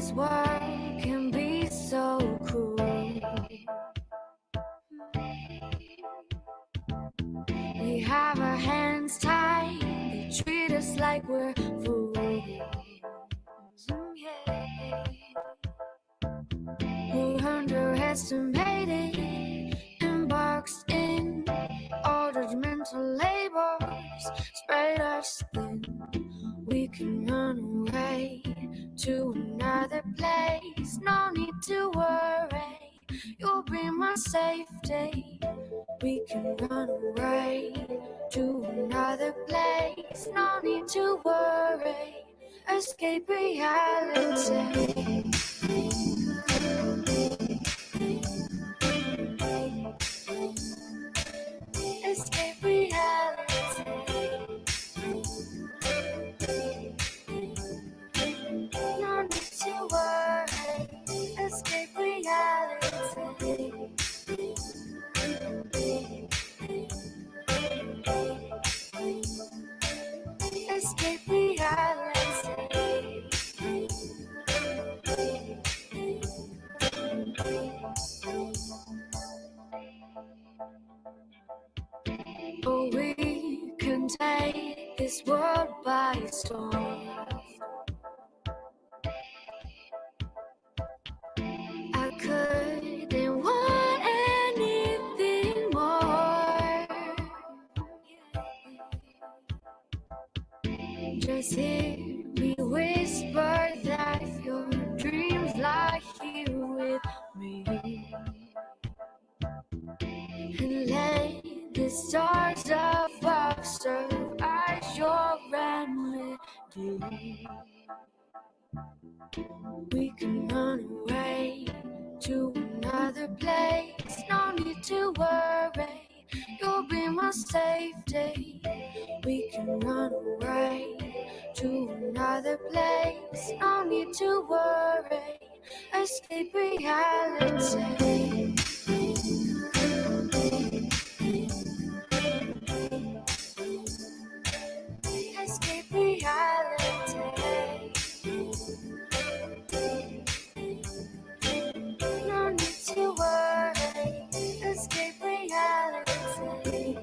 this world can be so cruel. We have our hands tied, they treat us like we're fools. We're underestimated and boxed in. All judgmental labels spread us thin. We can run away to another place. No need to worry, you'll be my safety. We can run away to another place. No need to worry, escape reality. Escape reality. No need to worry, escape reality. Escape reality. Oh, we can take this world by storm. I couldn't want anything more. Just hear me whisper that your dreams lie here with me. And let the stars above serve as your remedy. We can run away to another place. No need to worry, you'll be my safety. We can run away to another place. No need to worry, escape reality. Escape reality. No need to worry, escape reality.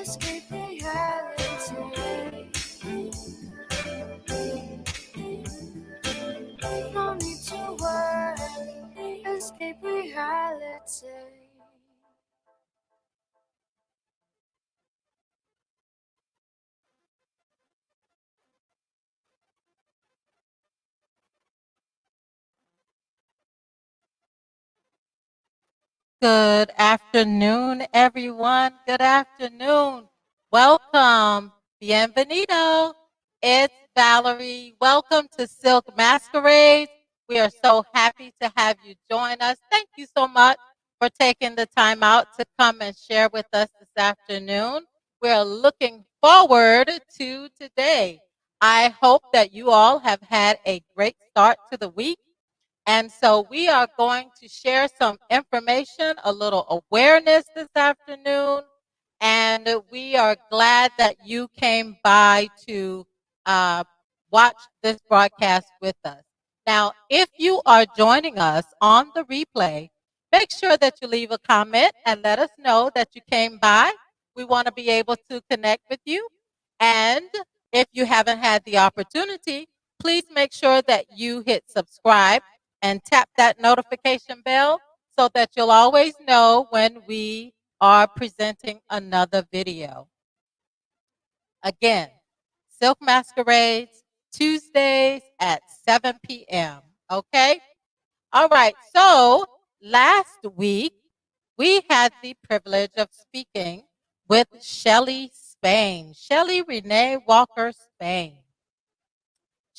Escape reality. No need to worry, escape reality. Good afternoon, everyone. Good afternoon. Welcome. Bienvenido. It's Valerie. Welcome to Silk Masquerades. We are so happy to have you join us. Thank you so much for taking the time out to come and share with us this afternoon. We're looking forward to today. I hope that you all have had a great start to the week. And so we are going to share some information, a little awareness this afternoon. And we are glad that you came by to watch this broadcast with us. Now, if you are joining us on the replay, make sure that you leave a comment and let us know that you came by. We want to be able to connect with you. And if you haven't had the opportunity, please make sure that you hit subscribe and tap that notification bell so that you'll always know when we are presenting another video. Again, Silk Masquerades, Tuesdays at 7 p.m. Okay? All right. So last week, we had the privilege of speaking with Shelley Spain, Shelley Renee Walker Spain.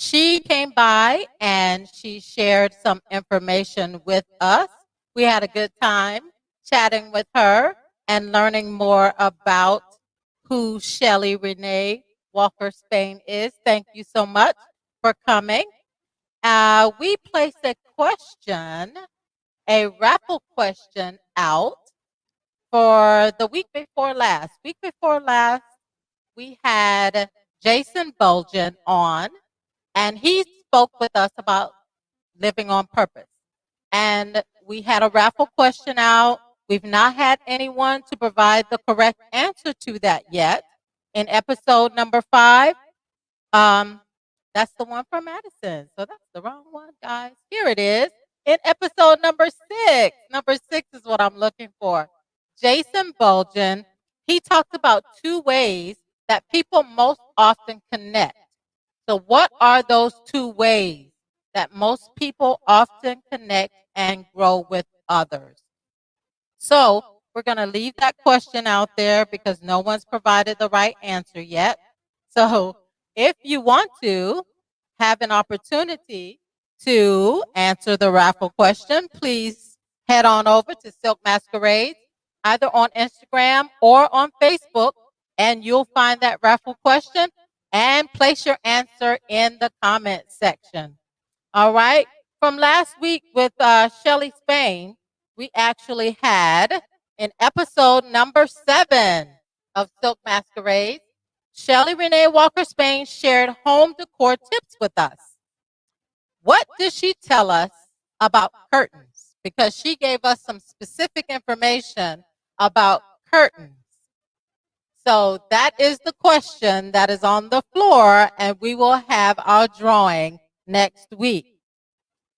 She came by and she shared some information with us. We had a good time chatting with her and learning more about who Shelley Renee Walker Spain is. Thank you so much for coming. We placed a question, a raffle question out for the week before last. Week before last, we had Jason Bulgin on, and he spoke with us about living on purpose. And we had a raffle question out. We've not had anyone to provide the correct answer to that yet. In episode number 5, um, that's the one from Madison. So that's the wrong one, guys. Here it is. In episode number 6. Number 6 is what I'm looking for. Jason Bulgin, he talked about 2 ways that people most often connect. So what are those 2 ways that most people often connect and grow with others? So we're going to leave that question out there because no one's provided the right answer yet. So if you want to have an opportunity to answer the raffle question, please head on over to Silk Masquerades, either on Instagram or on Facebook, and you'll find that raffle question and place your answer in the comment section. All right. From last week with Shelly Spain, we actually had in episode number 7 of Silk Masquerades, Shelly Renee Walker Spain shared home decor tips with us. What did she tell us about curtains? Because she gave us some specific information about curtains. So that is the question that is on the floor, and we will have our drawing next week.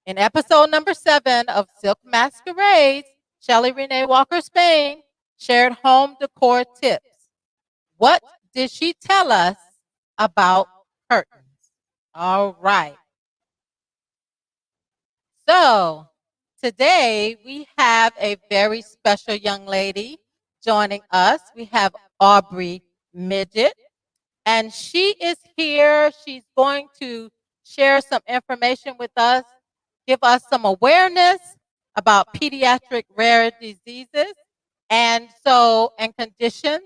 In episode number 7 of Silk Masquerades, Shelly Renee Walker Spain shared home decor tips. What did she tell us about curtains? All right. So today we have a very special young lady joining us. We have Aubree Midgett, and she is here. She's going to share some information with us, give us some awareness about pediatric rare diseases and conditions.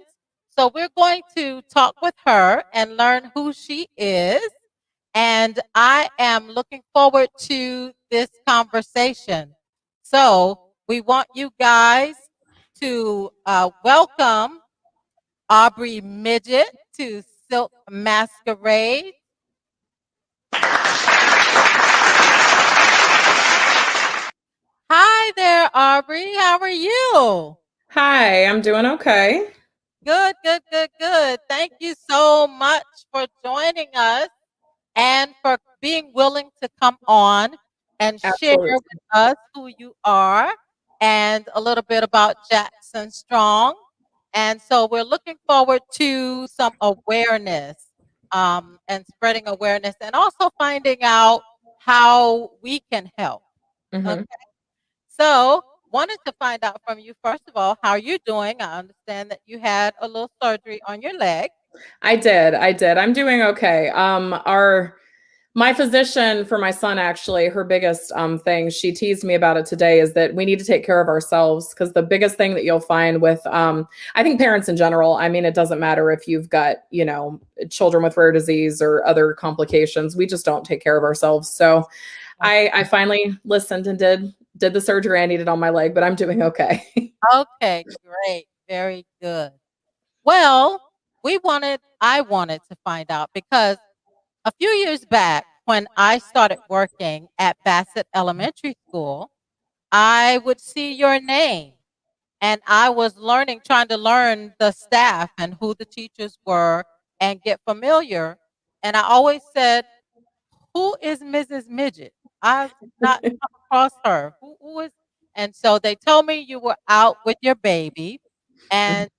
So we're going to talk with her and learn who she is. And I am looking forward to this conversation. So we want you guys to welcome Aubree Midgett to Silk Masquerade. Hi there, Aubree. How are you? Hi, I'm doing okay. Good, good, good, good. Thank you so much for joining us and for being willing to come on and share Absolutely. with us who you are and a little bit about Jackson Strong. And so we're looking forward to some awareness and spreading awareness and also finding out how we can help. Okay. hmm So wanted to find out from you, first of all, how you're doing. I understand that you had a little surgery on your leg. I did. I'm doing okay. My physician for my son, actually, her biggest thing, she teased me about it today, is that we need to take care of ourselves, because the biggest thing that you'll find with I think parents in general, I mean, it doesn't matter if you've got, children with rare disease or other complications, we just don't take care of ourselves. So I finally listened and did the surgery I needed on my leg, but I'm doing okay. Okay, great. Very good. Well, I wanted to find out because a few years back when I started working at Bassett Elementary School, I would see your name and I was trying to learn the staff and who the teachers were and get familiar. And I always said, who is Mrs. Midgett? I've not come across her. Who is? And so they told me you were out with your baby. And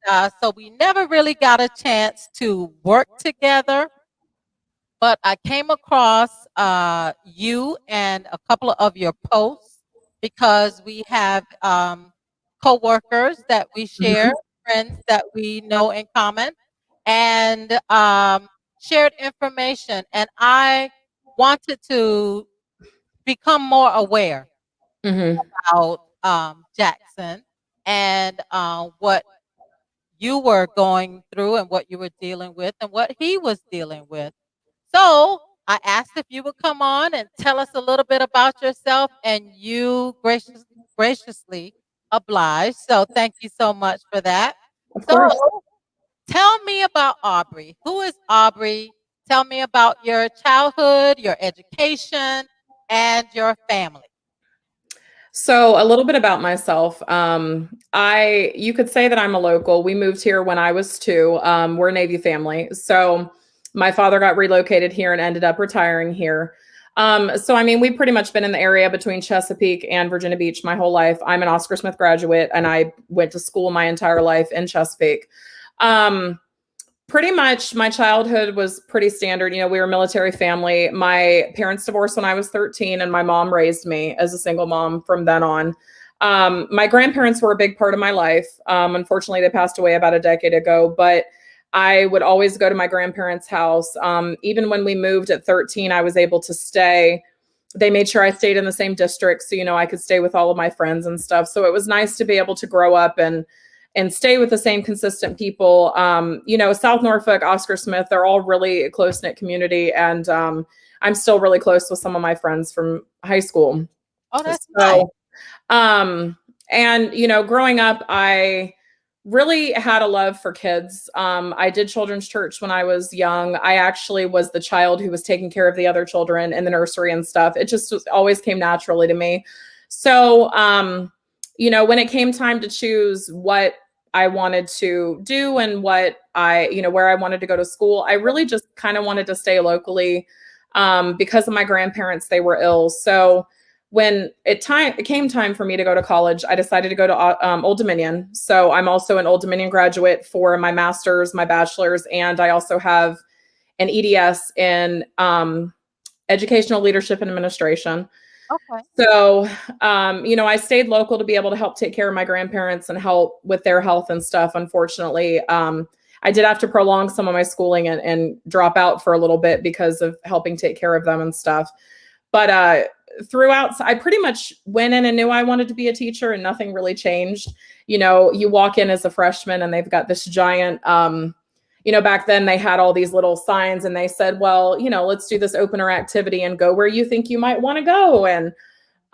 so we never really got a chance to work together. But I came across you and a couple of your posts because we have coworkers that we share, Mhm. friends that we know in common, and shared information. And I wanted to become more aware Mhm. about Jackson and what you were going through and what you were dealing with and what he was dealing with. So I asked if you would come on and tell us a little bit about yourself, and you graciously obliged. So thank you so much for that. Of So course. tell me about Aubree. Who is Aubree? Tell me about your childhood, your education, and your family. So a little bit about myself. You could say that I'm a local. We moved here when I was 2. We're a Navy family. So my father got relocated here and ended up retiring here. So I mean, we've pretty much been in the area between Chesapeake and Virginia Beach my whole life. I'm an Oscar Smith graduate, and I went to school my entire life in Chesapeake. Pretty much my childhood was pretty standard. You know, we were a military family. My parents divorced when I was 13, and my mom raised me as a single mom from then on. My grandparents were a big part of my life. Unfortunately, they passed away about a decade ago, but I would always go to my grandparents' house. Even when we moved at 13, I was able to stay. They made sure I stayed in the same district, so, you know, I could stay with all of my friends and stuff. So it was nice to be able to grow up and stay with the same consistent people. You know, South Norfolk, Oscar Smith, they're all really a close-knit community. And I'm still really close with some of my friends from high school. Oh, that's nice. And, you know, growing up, I really had a love for kids. I did children's church when I was young. I actually was the child who was taking care of the other children in the nursery and stuff. It just always came naturally to me. So, you know, when it came time to choose what I wanted to do and what you know, where I wanted to go to school, I really just kind of wanted to stay locally because of my grandparents. They were ill. So when it came time for me to go to college, I decided to go to Old Dominion. So I'm also an Old Dominion graduate for my master's, my bachelor's, and I also have an EDS in educational leadership and administration. Okay. So, you know, I stayed local to be able to help take care of my grandparents and help with their health and stuff. Unfortunately, I did have to prolong some of my schooling and drop out for a little bit because of helping take care of them and stuff. But throughout, I pretty much went in and knew I wanted to be a teacher, and nothing really changed. You know, you walk in as a freshman and they've got this giant, you know, back then they had all these little signs and they said, well, you know, let's do this opener activity and go where you think you might want to go. And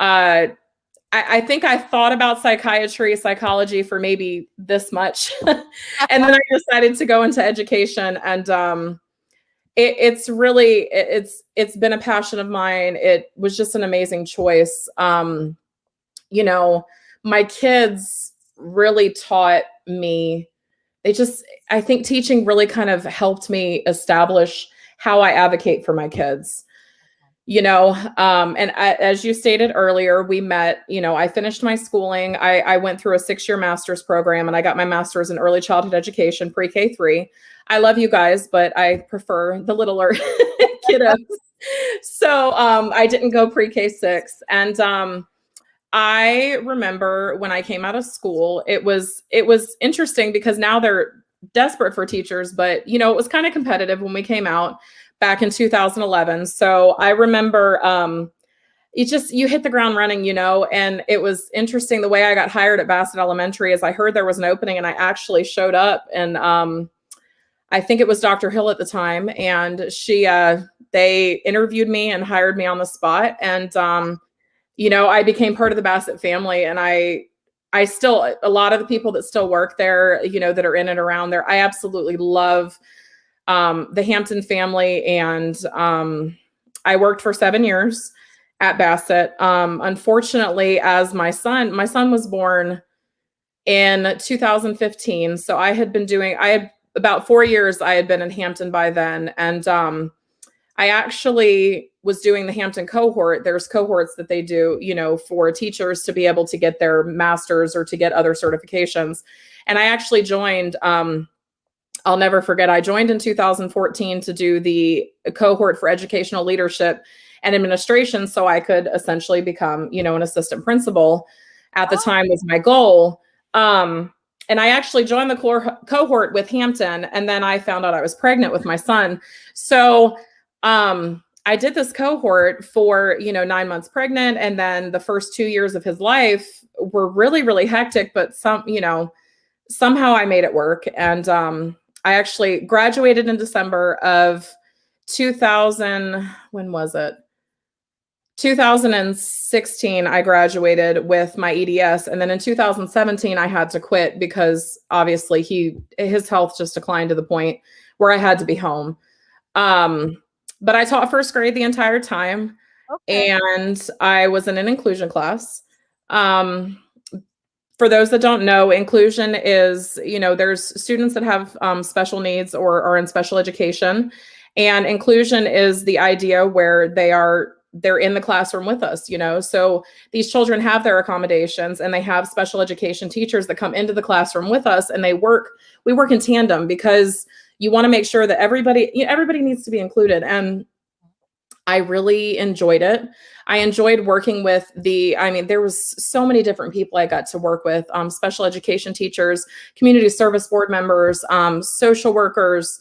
I think I thought about psychology for maybe this much. And then I decided to go into education, and it's been a passion of mine. It was just an amazing choice. You know, my kids really taught me. I think teaching really kind of helped me establish how I advocate for my kids, you know, as you stated earlier, we met, you know, I finished my schooling. I went through a 6-year master's program, and I got my master's in early childhood education, pre-K 3. I love you guys, but I prefer the littler kiddos. So I didn't go pre-K 6. And I remember when I came out of school, it was interesting because now they're desperate for teachers, but you know, it was kind of competitive when we came out back in 2011. So I remember you hit the ground running, you know, and it was interesting. The way I got hired at Bassett Elementary is I heard there was an opening, and I actually showed up, and I think it was Dr. Hill at the time, and they interviewed me and hired me on the spot. And you know, I became part of the Bassett family, and I still, a lot of the people that still work there, you know, that are in and around there, I absolutely love the Hampton family. And I worked for 7 years at Bassett. Unfortunately, as my son was born in 2015. So I had about 4 years I had been in Hampton by then. And I actually was doing the Hampton cohort. There's cohorts that they do, you know, for teachers to be able to get their masters or to get other certifications. And I actually joined, I'll never forget, I joined in 2014 to do the cohort for educational leadership and administration, so I could essentially become, you know, an assistant principal. At the time was my goal. And I actually joined the cohort with Hampton, and then I found out I was pregnant with my son. So I did this cohort for, you know, 9 months pregnant. And then the first 2 years of his life were really, really hectic, but somehow I made it work. And I actually graduated in December of 2000. When was it? 2016, I graduated with my EDS, and then in 2017, I had to quit because obviously his health just declined to the point where I had to be home. But I taught first grade the entire time, and I was in an inclusion class. For those that don't know, inclusion is, there's students that have special needs or are in special education, and inclusion is the idea where they're in the classroom with us, so these children have their accommodations and they have special education teachers that come into the classroom with us, and we work in tandem because you want to make sure that everybody needs to be included. And I really enjoyed it. I enjoyed working with there was so many different people I got to work with, special education teachers, community service board members, social workers.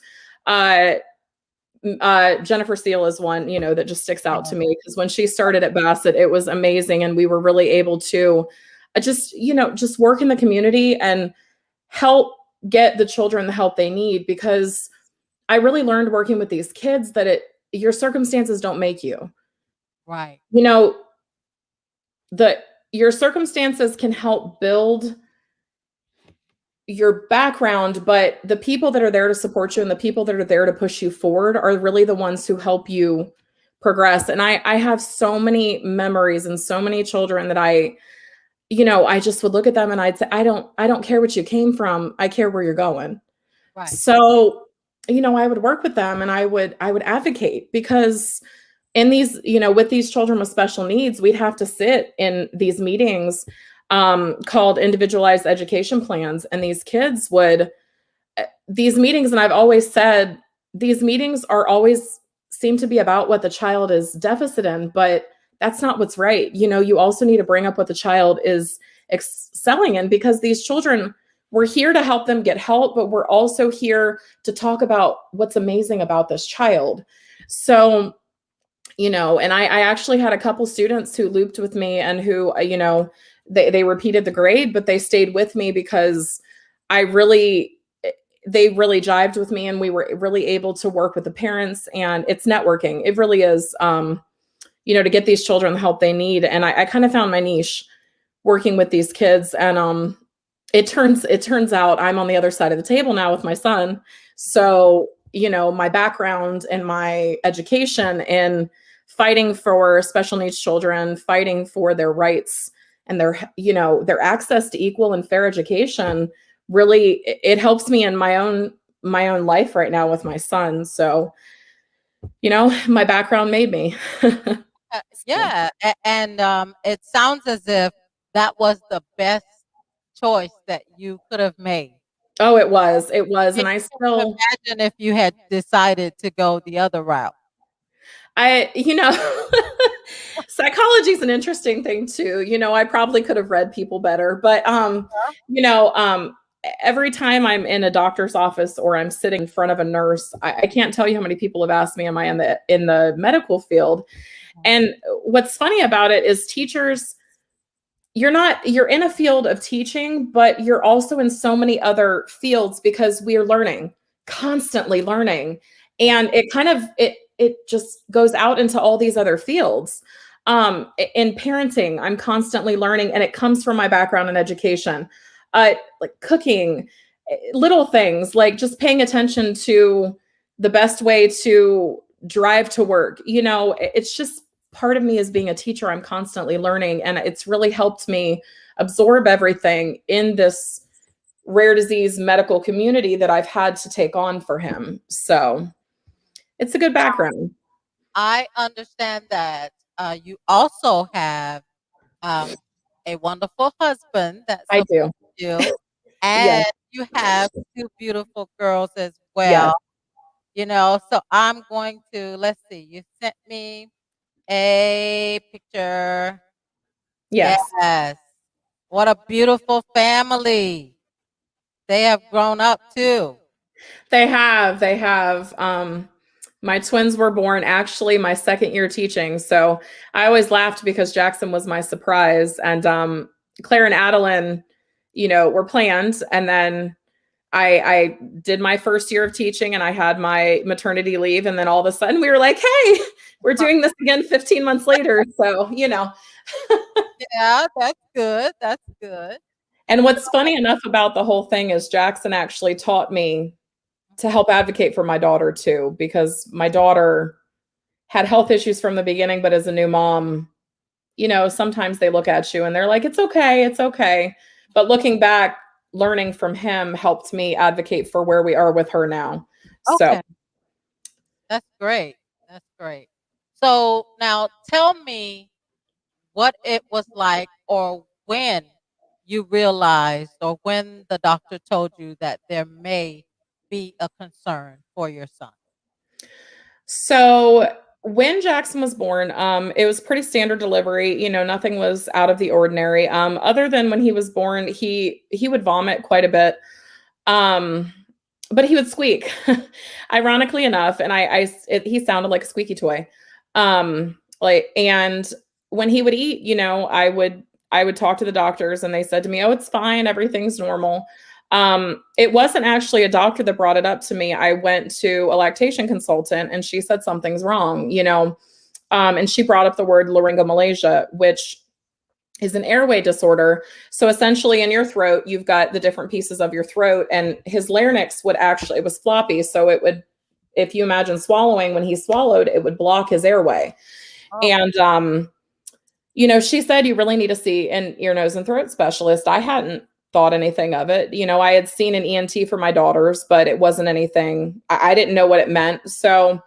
Jennifer Steele is one, that just sticks out to me, because when she started at Bassett, it was amazing. And we were really able to just work in the community and help get the children the help they need, because I really learned working with these kids that your circumstances don't make you. Right. Your circumstances can help build your background, but the people that are there to support you and the people that are there to push you forward are really the ones who help you progress. And I have so many memories and so many children that I just would look at them and I'd say, I don't care what you came from. I care where you're going. Right. So, I would work with them and I would advocate, because in these, with these children with special needs, we'd have to sit in these meetings called individualized education plans. And these kids these meetings, and I've always said, these meetings seem to be about what the child is deficit in, but that's not what's right. You also need to bring up what the child is excelling in, because these children, we're here to help them get help, but we're also here to talk about what's amazing about this child. So, and I actually had a couple students who looped with me and who, they repeated the grade, but they stayed with me because they really jived with me, and we were really able to work with the parents. And it's networking. It really is, to get these children the help they need. And I kind of found my niche working with these kids. And it turns out I'm on the other side of the table now with my son. So, my background and my education in fighting for special needs children, fighting for their rights and their access to equal and fair education, really, it helps me in my own life right now with my son. So, my background made me. Yeah. And it sounds as if that was the best choice that you could have made. Oh, it was. And I still imagine if you had decided to go the other route. Psychology is an interesting thing too. I probably could have read people better, but every time I'm in a doctor's office or I'm sitting in front of a nurse, I can't tell you how many people have asked me, am I in the medical field? And what's funny about it is teachers, you're in a field of teaching, but you're also in so many other fields, because we are constantly learning. And it just goes out into all these other fields. In parenting, I'm constantly learning, and it comes from my background in education, like cooking, little things like just paying attention to the best way to drive to work. It's just part of me as being a teacher. I'm constantly learning, and it's really helped me absorb everything in this rare disease medical community that I've had to take on for him. So it's a good background. I understand that you also have a wonderful husband that I do. you, and Yes. you have two beautiful girls as well. Yes. So I'm going to, let's see, you sent me a picture. Yes. Yes. What a beautiful family. They have grown up too. They have. My twins were born actually my second year teaching. So I always laughed because Jackson was my surprise. And Claire and Adeline, were planned. And then I did my first year of teaching and I had my maternity leave. And then all of a sudden we were like, hey, we're doing this again 15 months later. So, Yeah, that's good. That's good. And what's funny enough about the whole thing is Jackson actually taught me to help advocate for my daughter too, because my daughter had health issues from the beginning, but as a new mom, sometimes they look at you and they're like, it's okay, it's okay. But looking back, learning from him helped me advocate for where we are with her now. So, Okay. That's great. That's great. So now tell me what it was like or when you realized or when the doctor told you that there may be a concern for your son. so when Jackson was born, it was pretty standard delivery. Nothing was out of the ordinary. Other than when he was born, he would vomit quite a bit. But he would squeak, ironically enough, and he sounded like a squeaky toy. And when he would eat, I would talk to the doctors, and they said to me, "Oh, it's fine, everything's normal." It wasn't actually a doctor that brought it up to me. I went to a lactation consultant, and she said something's wrong, and she brought up the word laryngomalacia, which is an airway disorder. So essentially in your throat, you've got the different pieces of your throat, and his larynx it was floppy. So it would, if you imagine swallowing, when he swallowed, it would block his airway. Oh. And, she said, you really need to see an ear, nose, and throat specialist. I hadn't thought anything of it. I had seen an ENT for my daughters, but it wasn't anything. I didn't know what it meant. So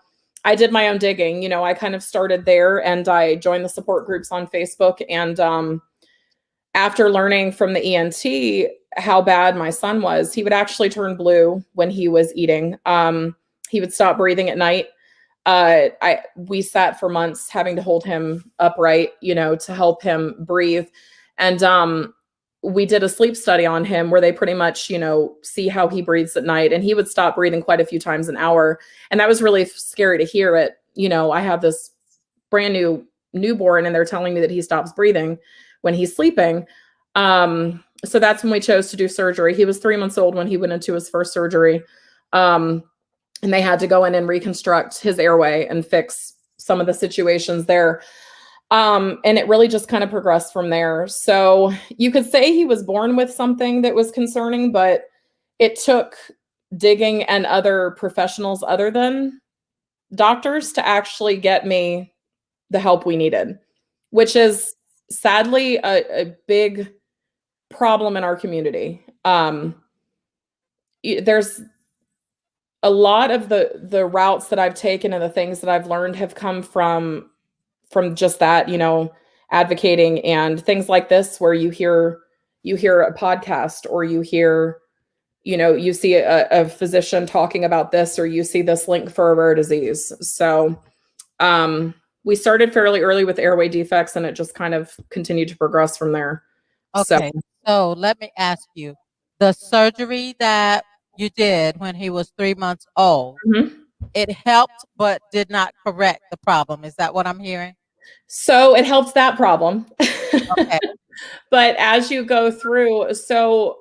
I did my own digging. I kind of started there, and I joined the support groups on Facebook. And after learning from the ENT how bad my son was, he would actually turn blue when he was eating. He would stop breathing at night. We sat for months having to hold him upright, to help him breathe. And we did a sleep study on him where they pretty much, see how he breathes at night. And he would stop breathing quite a few times an hour. And that was really scary to hear it. I have this brand new newborn and they're telling me that he stops breathing when he's sleeping. So that's when we chose to do surgery. He was 3 months old when he went into his first surgery. And they had to go in and reconstruct his airway and fix some of the situations there. And it really just kind of progressed from there. So you could say he was born with something that was concerning, but it took digging and other professionals other than doctors to actually get me the help we needed, which is sadly a big problem in our community. There's a lot of the routes that I've taken and the things that I've learned have come from just that, advocating and things like this, where you hear a podcast, or you hear, you see a physician talking about this, or you see this link for a rare disease. So we started fairly early with airway defects, and it just kind of continued to progress from there. Okay. So let me ask you, the surgery that you did when he was 3 months old, it helped but did not correct the problem. Is that what I'm hearing? So it helps that problem. Okay. But as you go through, so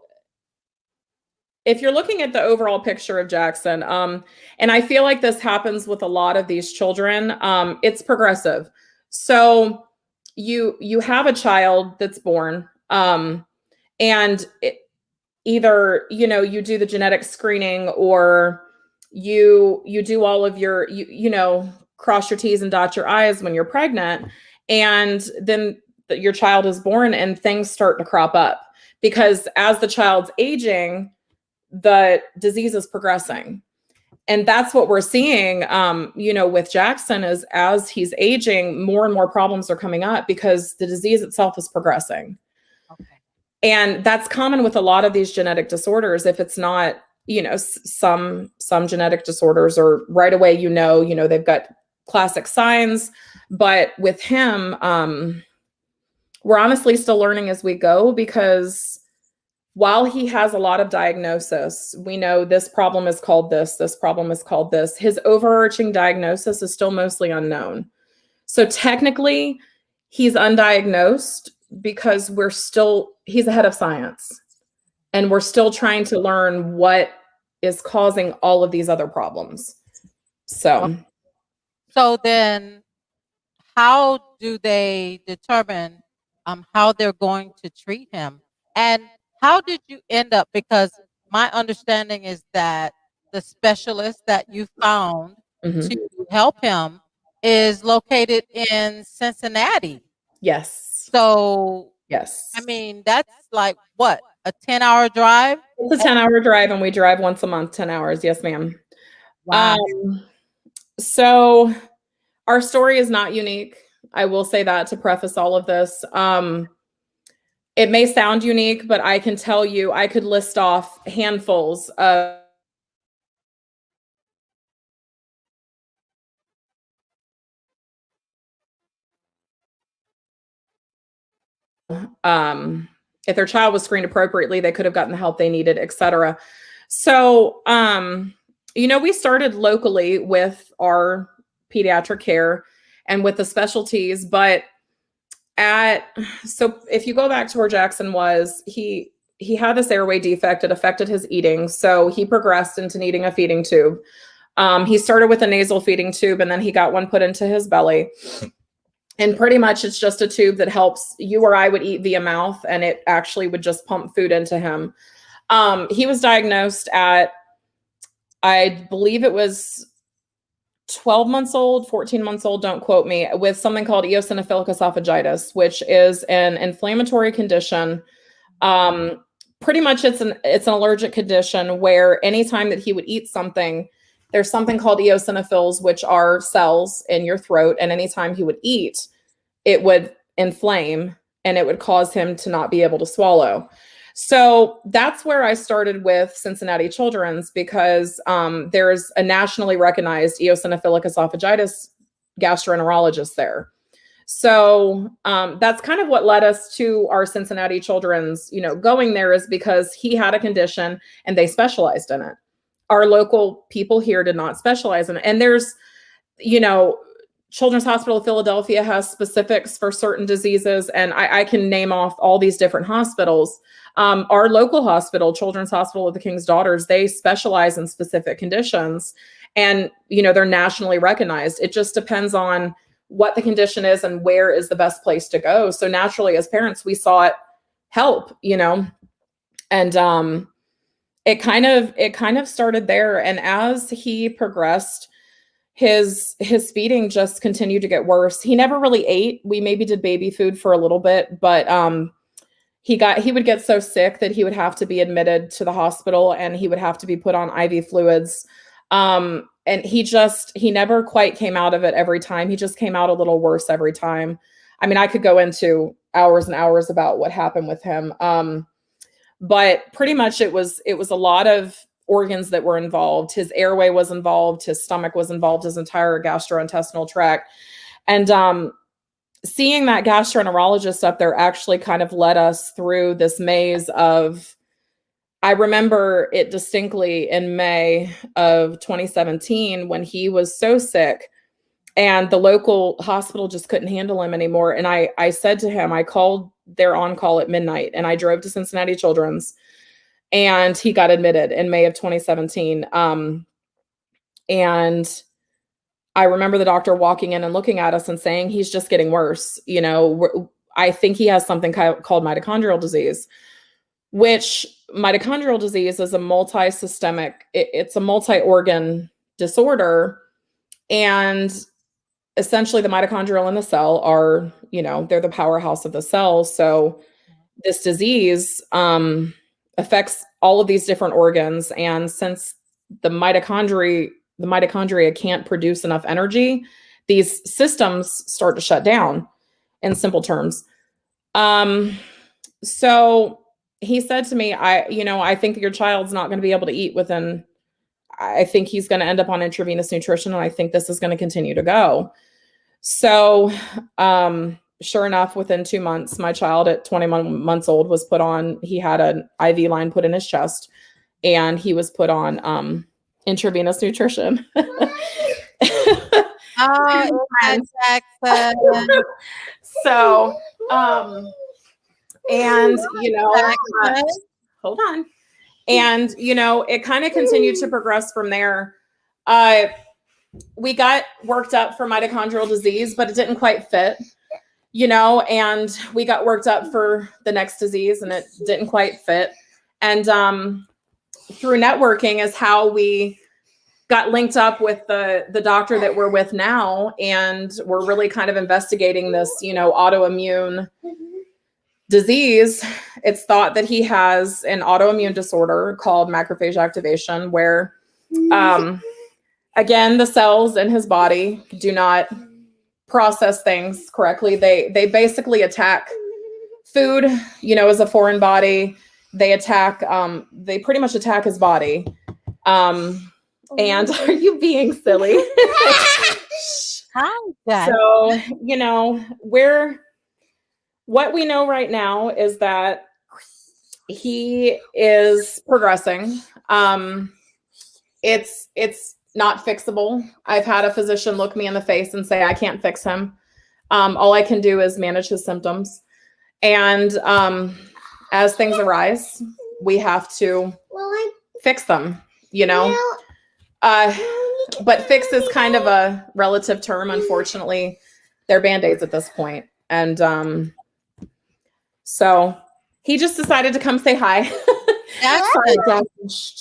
if you're looking at the overall picture of Jackson, and I feel like this happens with a lot of these children, it's progressive. So you have a child that's born, and either, you do the genetic screening, or you do all of your, cross your T's and dot your I's when you're pregnant. And then your child is born and things start to crop up, because as the child's aging, the disease is progressing. And that's what we're seeing, with Jackson, is as he's aging, more and more problems are coming up because the disease itself is progressing. Okay. And that's common with a lot of these genetic disorders. If it's not, some genetic disorders, or right away, they've got classic signs. But with him, we're honestly still learning as we go, because while he has a lot of diagnosis, we know this problem is called this problem is called this, his overarching diagnosis is still mostly unknown. So technically, he's undiagnosed because he's ahead of science. And we're still trying to learn what is causing all of these other problems. So then how do they determine how they're going to treat him? And how did you end up? Because my understanding is that the specialist that you found mhm. to help him is located in Cincinnati. Yes. So, Yes. I mean, that's like what, a 10-hour drive? It's a 10-hour drive, and we drive once a month, 10 hours. Yes, ma'am. Wow. So our story is not unique. I will say that to preface all of this. It may sound unique, but I can tell you, I could list off handfuls of if their child was screened appropriately, they could have gotten the help they needed, etc. So, we started locally with our pediatric care and with the specialties, but so if you go back to where Jackson was, he had this airway defect. It affected his eating, so he progressed into needing a feeding tube. He started with a nasal feeding tube, and then he got one put into his belly. And pretty much it's just a tube that helps you or I would eat via mouth, and it actually would just pump food into him. He was diagnosed at, I believe it was 12 months old, 14 months old, don't quote me, with something called eosinophilic esophagitis, which is an inflammatory condition. Pretty much it's an allergic condition where anytime that he would eat something, there's something called eosinophils, which are cells in your throat. And anytime he would eat, it would inflame and it would cause him to not be able to swallow. So that's where I started with Cincinnati Children's, because there's a nationally recognized eosinophilic esophagitis gastroenterologist there. So that's kind of what led us to our Cincinnati Children's, going there, is because he had a condition and they specialized in it. Our local people here did not specialize in it. And there's, Children's Hospital of Philadelphia has specifics for certain diseases, and I can name off all these different hospitals. Our local hospital, Children's Hospital of the King's Daughters, they specialize in specific conditions, and they're nationally recognized. It just depends on what the condition is and where is the best place to go. So naturally, as parents, we sought help, and it kind of started there. And as he progressed, his feeding just continued to get worse. He never really ate. We maybe did baby food for a little bit, but he would get so sick that he would have to be admitted to the hospital, and he would have to be put on IV fluids. And he never quite came out of it every time. He just came out a little worse every time. I mean, I could go into hours and hours about what happened with him. But pretty much it was a lot of organs that were involved. His airway was involved, his stomach was involved, his entire gastrointestinal tract. And seeing that gastroenterologist up there actually kind of led us through this maze of, I remember it distinctly in May of 2017 when he was so sick and the local hospital just couldn't handle him anymore. And I said to him, I called their on-call at midnight and I drove to Cincinnati Children's, and he got admitted in May of 2017. And I remember the doctor walking in and looking at us and saying, he's just getting worse. I think he has something called mitochondrial disease, which mitochondrial disease is a multi-systemic, it's a multi-organ disorder. And essentially the mitochondria in the cell are, they're the powerhouse of the cell. So this disease affects all of these different organs. And since the mitochondria can't produce enough energy, these systems start to shut down, in simple terms. So he said to me, I think your child's not going to be able to eat I think he's going to end up on intravenous nutrition, and I think this is going to continue to go. So, sure enough, within 2 months, my child at 21 months old was put on, he had an IV line put in his chest, and he was put on intravenous nutrition. Oh, Jackson. So, and hold on. And, you know, it kind of continued to progress from there. We got worked up for mitochondrial disease, but it didn't quite fit, you know, and we got worked up for the next disease and it didn't quite fit. And through networking is how we got linked up with the doctor that we're with now. And we're really kind of investigating this, you know, autoimmune disease. It's thought that he has an autoimmune disorder called macrophage activation, where again, the cells in his body do not process things correctly. They basically attack food, you know, as a foreign body. They attack, they pretty much attack his body. And are you being silly? Hi, Jack. So, you know, what we know right now is that he is progressing. It's not fixable. I've had a physician look me in the face and say, I can't fix him. All I can do is manage his symptoms. And as things arise, we have to fix them, you know? But fix is kind of a relative term. Unfortunately, they're Band-Aids at this point. And so he just decided to come say hi.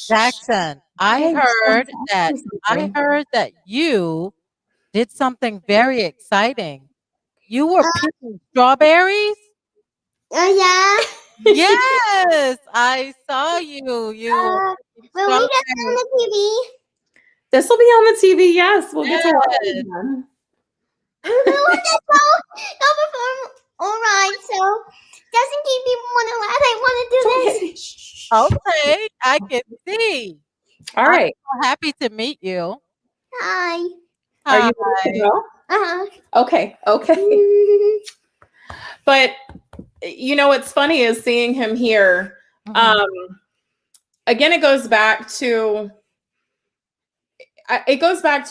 Jackson, I heard that you did something very exciting. You were picking strawberries? Yeah. Yes, I saw you. Will we get on the TV? This will be on the TV. Yes, we'll get to watch it again. We will just go before. All right, so just in case people want to laugh, I want to do this. Okay, I can see. All right. I'm so happy to meet you. Hi. Are you ready to go? Okay. But you know what's funny is seeing him here. Again, it goes back to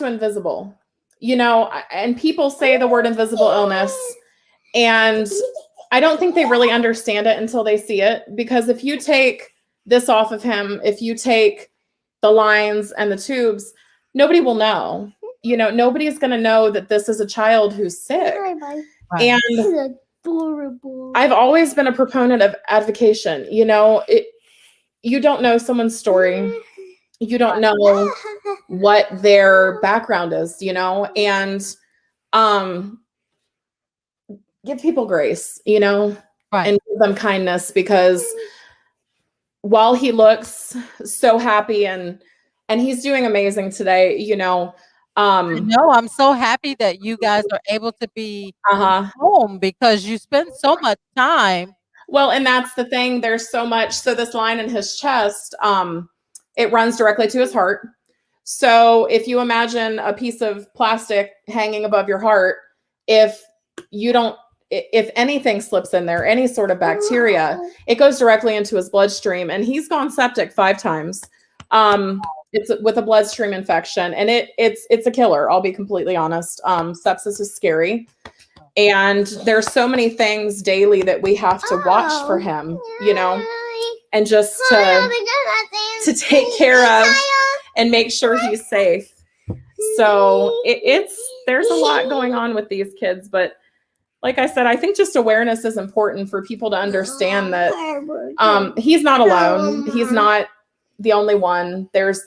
invisible. You know, and people say the word invisible illness, and I don't think they really understand it until they see it. Because if you take this off of him, if you take the lines and the tubes, nobody will know. You know, nobody's going to know that this is a child who's sick. Right. And This is adorable. I've always been a proponent of advocation. You know, you don't know someone's story. You don't know what their background is, you know, and give people grace, you know, and give them kindness, because while he looks so happy and he's doing amazing today, you know. No, I'm so happy that you guys are able to be home, because you spend so much time. Well, and that's the thing. There's so much. So this line in his chest, it runs directly to his heart. So if you imagine a piece of plastic hanging above your heart, if anything slips in there, any sort of bacteria, it goes directly into his bloodstream. And he's gone septic 5 times. It's with a bloodstream infection, and it's a killer. I'll be completely honest. Sepsis is scary. And there's so many things daily that we have to watch for him, you know, and just to take care of and make sure he's safe. So there's a lot going on with these kids, but like I said, I think just awareness is important for people to understand that he's not alone. He's not the only one. There's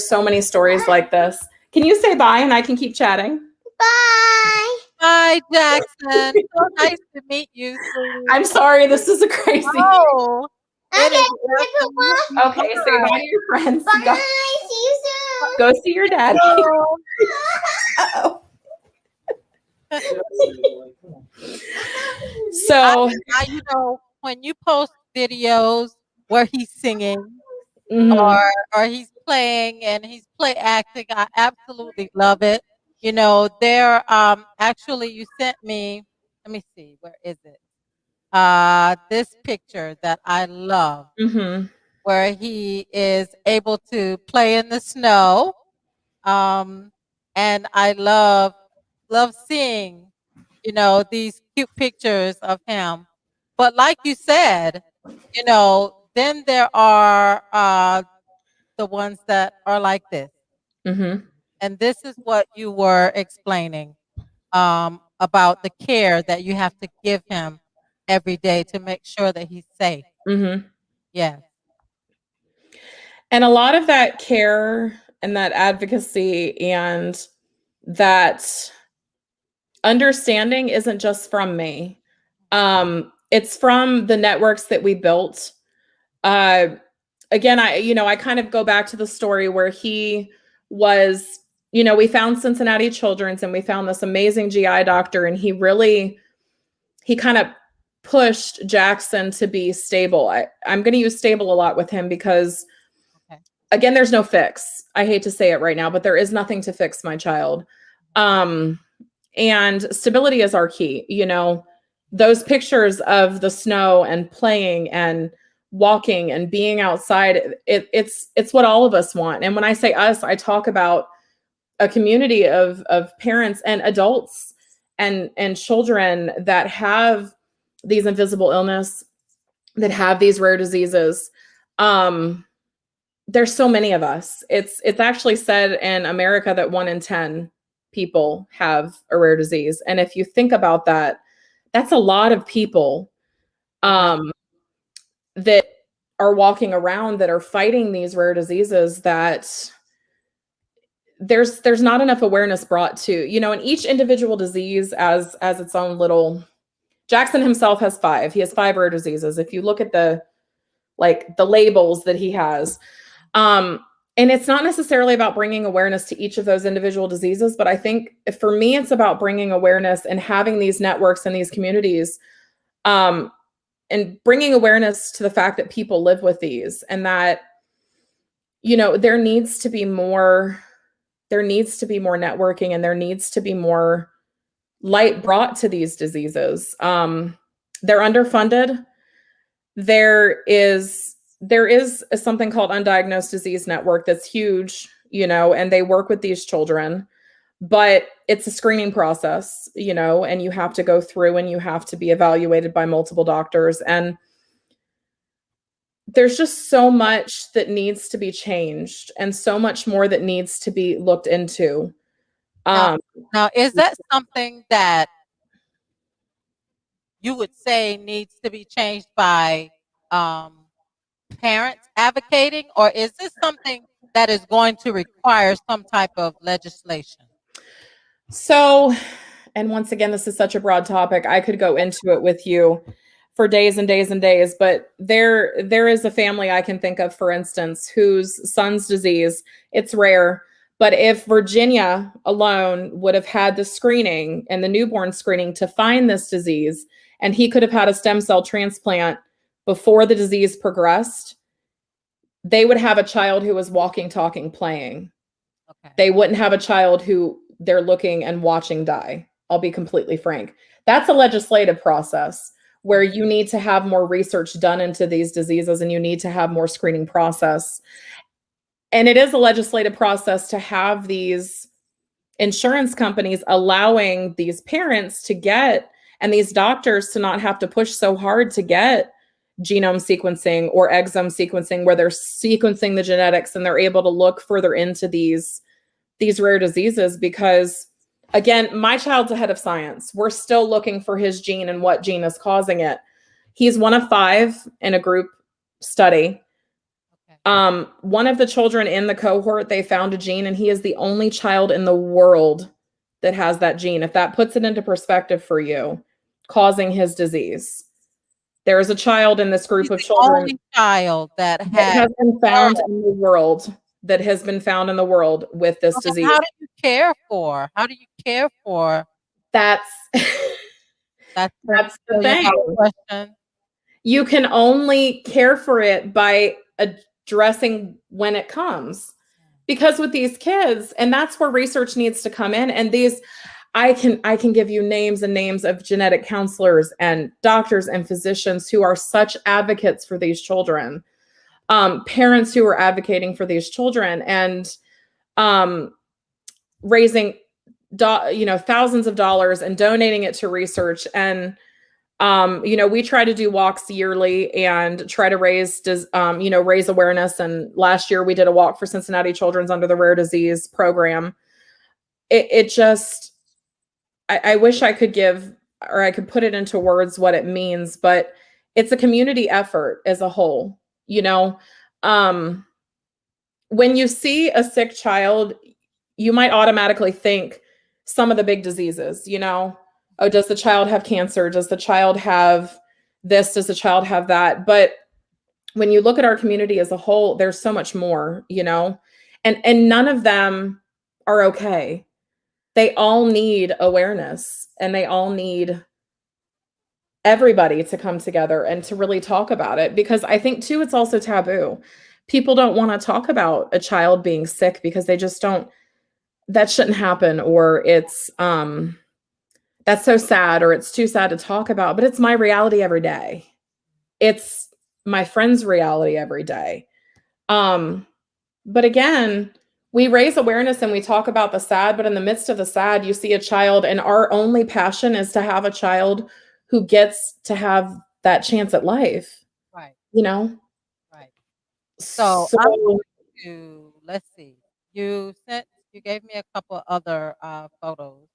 so many stories like this. Can you say bye and I can keep chatting? Bye. Bye, Jackson. So nice to meet you, sweetie. I'm sorry, this is a crazy. Oh, Okay, Okay, say bye to your friends. bye. See you soon. Go see your daddy. Uh-oh. So, you know, when you post videos where he's singing or he's playing and he's play acting, I absolutely love it. You know, there actually you sent me, let me see, where is it? This picture that I love, where he is able to play in the snow. And I love seeing, you know, these cute pictures of him. But like you said, you know, then there are the ones that are like this. Mm-hmm. And this is what you were explaining about the care that you have to give him every day to make sure that he's safe. Mm-hmm. Yes. And a lot of that care and that advocacy and that understanding isn't just from me. It's from the networks that we built. Again, I kind of go back to the story where he was, we found Cincinnati Children's and we found this amazing GI doctor, and he kind of pushed Jackson to be stable. I'm going to use stable a lot with him because, Okay. again, there's no fix. I hate to say it right now, but there is nothing to fix my child. And stability is our key. Those pictures of the snow and playing and walking and being outside, it's what all of us want. And when I say us, I talk about a community of parents and adults and children that have these invisible illness, that have these rare diseases. There's so many of us. It's actually said in America that 1 in 10 people have a rare disease. And if you think about that, that's a lot of people that are walking around that are fighting these rare diseases that there's not enough awareness brought to, and each individual disease as its own little. Jackson himself has 5. He has 5 rare diseases. If you look at the labels that he has, and it's not necessarily about bringing awareness to each of those individual diseases, but I think for me, it's about bringing awareness and having these networks and these communities, and bringing awareness to the fact that people live with these, and that, there needs to be more networking, and there needs to be more light brought to these diseases. They're underfunded. There is something called Undiagnosed Disease Network that's huge, and they work with these children, but it's a screening process, and you have to go through and you have to be evaluated by multiple doctors. And there's just so much that needs to be changed and so much more that needs to be looked into. Now, is that something that you would say needs to be changed by parents advocating, or is this something that is going to require some type of legislation? So, and once again, this is such a broad topic. I could go into it with you for days and days and days, but there is a family I can think of, for instance, whose son's disease, it's rare, but if Virginia alone would have had the screening and the newborn screening to find this disease, and he could have had a stem cell transplant before the disease progressed, they would have a child who was walking, talking, playing. Okay. They wouldn't have a child who they're looking and watching die. I'll be completely frank. That's a legislative process where you need to have more research done into these diseases, and you need to have more screening process. And it is a legislative process to have these insurance companies allowing these parents to get, and these doctors to not have to push so hard to get genome sequencing or exome sequencing, where they're sequencing the genetics and they're able to look further into these rare diseases. Because again, my child's ahead of science. We're still looking for his gene and what gene is causing it. He's 1 of 5 in a group study. Okay. One of the children in the cohort, they found a gene, and he is the only child in the world that has that gene. If that puts it into perspective for you, causing his disease. There is a child in this group of children. The only child that has been found in the world. That has been found in the world with this disease. How do you care for? How do you care for? That's the thing. Question. You can only care for it by addressing when it comes, because with these kids, and that's where research needs to come in. And these, I can give you names and names of genetic counselors and doctors and physicians who are such advocates for these children. Parents who are advocating for these children, and raising thousands of dollars and donating it to research. And We try to do walks yearly and try to raise awareness. And last year we did a walk for Cincinnati Children's under the rare disease program. I wish I could I could put it into words what it means, but it's a community effort as a whole. When you see a sick child, you might automatically think some of the big diseases, oh, does the child have cancer? Does the child have this? Does the child have that? But when you look at our community as a whole, there's so much more, and none of them are okay. They all need awareness, and they all need everybody to come together and to really talk about it, because I think too, it's also taboo. People don't want to talk about a child being sick because they just don't, that shouldn't happen, or it's, that's so sad, or it's too sad to talk about, but it's my reality every day. It's my friend's reality every day. But again, we raise awareness and we talk about the sad, but in the midst of the sad, you see a child, and our only passion is to have a child who gets to have that chance at life. Right. Right. So I'm going to, let's see, you gave me a couple other photos,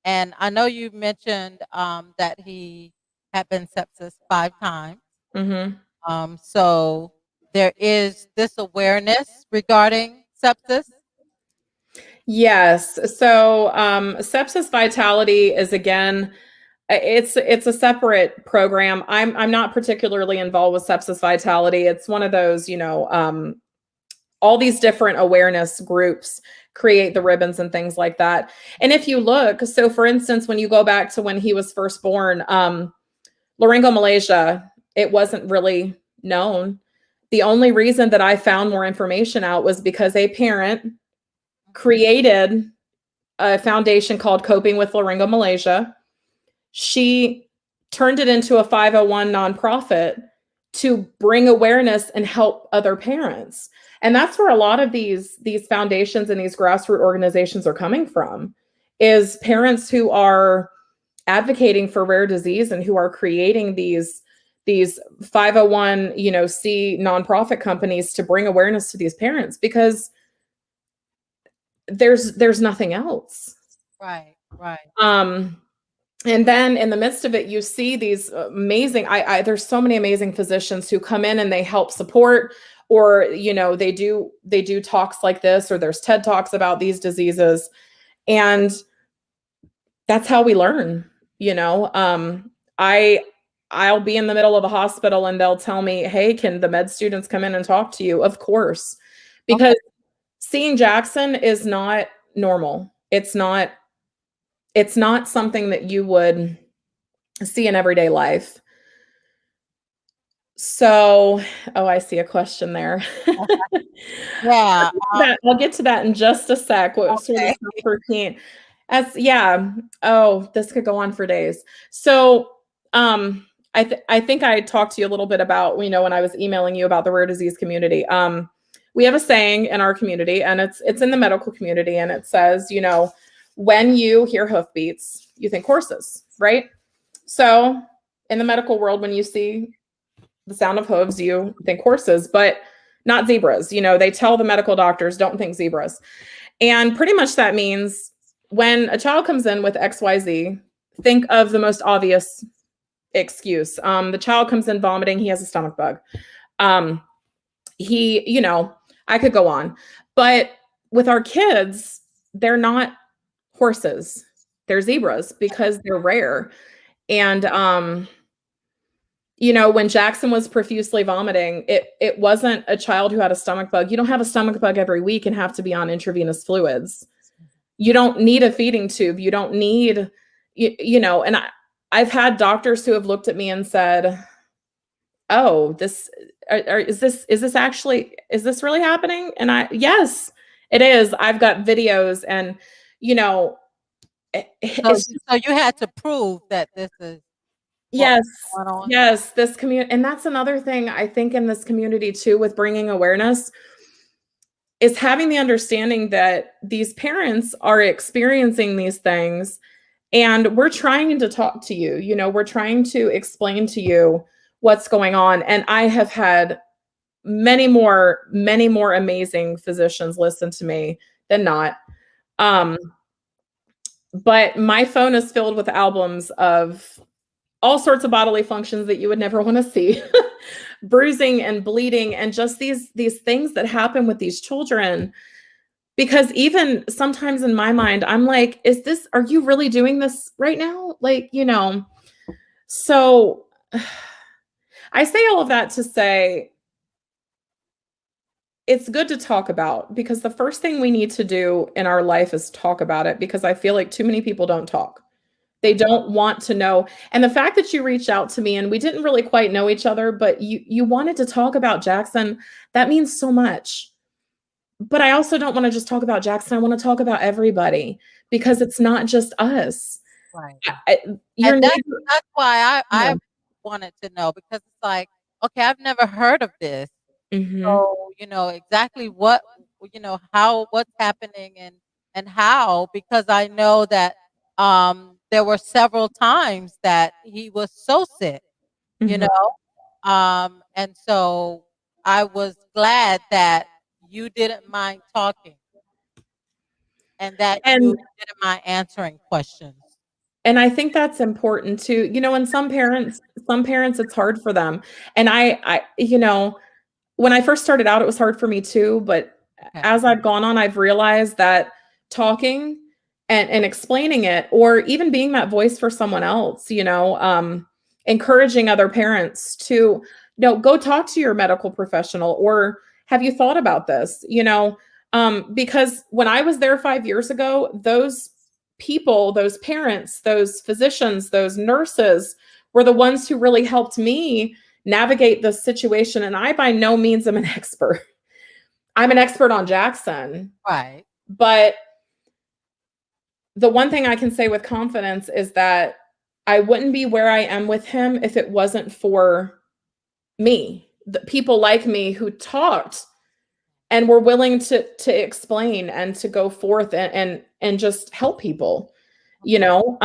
and I know you mentioned that he had been sepsis 5 times. Mm-hmm. So there is this awareness regarding sepsis. Yes. So sepsis vitality is, again, it's a separate program. I'm not particularly involved with sepsis vitality. It's one of those, all these different awareness groups create the ribbons and things like that. And if you look, so for instance, when you go back to when he was first born, laryngomalacia, it wasn't really known. The only reason that I found more information out was because a parent created a foundation called Coping with Laryngomalacia. She turned it into a 501 nonprofit to bring awareness and help other parents. And that's where a lot of these foundations and these grassroots organizations are coming from, is parents who are advocating for rare disease and who are creating these 501, C nonprofit companies to bring awareness to these parents, because there's nothing else. Right. And then in the midst of it, you see these amazing, there's so many amazing physicians who come in and they help support, or, they do talks like this, or there's TED Talks about these diseases. And that's how we learn, I'll be in the middle of a hospital and they'll tell me, hey, can the med students come in and talk to you? Of course, because seeing Jackson is not normal. It's not something that you would see in everyday life. So, I see a question there. Yeah. I'll get to that in just a sec. What sort of self-routine? This could go on for days. So, I think I talked to you a little bit about, when I was emailing you about the rare disease community. We have a saying in our community, and it's in the medical community, and it says, when you hear hoofbeats, you think horses, right? So in the medical world, when you see the sound of hooves, you think horses, but not zebras. They tell the medical doctors, don't think zebras. And pretty much that means when a child comes in with XYZ, think of the most obvious excuse. The child comes in vomiting, he has a stomach bug. I could go on. But with our kids, they're not horses, they're zebras, because they're rare. And when Jackson was profusely vomiting, it wasn't a child who had a stomach bug. You don't have a stomach bug every week and have to be on intravenous fluids. You don't need a feeding tube. You don't need, and I've had doctors who have looked at me and said, oh, is this really happening? And yes, it is. I've got videos, and so you had to prove that this is yes, this community. And that's another thing I think in this community too, with bringing awareness, is having the understanding that these parents are experiencing these things, And we're trying to talk to you, you know, we're trying to explain to you what's going on. And I have had many more amazing physicians listen to me than not. But my phone is filled with albums of all sorts of bodily functions that you would never want to see. Bruising and bleeding and just these things that happen with these children. Because even sometimes in my mind, I'm like, are you really doing this right now? Like, you know, so I say all of that to say it's good to talk about, because the first thing we need to do in our life is talk about it, because I feel like too many people don't talk. They don't want to know. And the fact that you reached out to me and we didn't really quite know each other, but you wanted to talk about Jackson, that means so much. But I also don't want to just talk about Jackson. I want to talk about everybody, because it's not just us. Right. Your And neighbor, that's why I Yeah. wanted to know, because it's like, okay, I've never heard of this. Mhm. So, you know, exactly what, you know, how, what's happening and how, because I know that there were several times that he was so sick, you Mhm. know, and so I was glad that you didn't mind talking and that you And didn't mind answering questions. and I think that's important too. You know, and some parents it's hard for them. And I you know, when I first started out, it was hard for me too, but Okay. as I've gone on, I've realized that talking and explaining it, or even being that voice for someone else, you know, encouraging other parents to, go talk to your medical professional, or have you thought about this, you know, because when I was there 5 years ago, those people, those parents, those physicians, those nurses were the ones who really helped me navigate the situation. And I by no means am an expert. I'm an expert on Jackson. Right. But the one thing I can say with confidence is that I wouldn't be where I am with him if it wasn't for me, the people like me who talked and were willing to explain and to go forth and just help people, you know,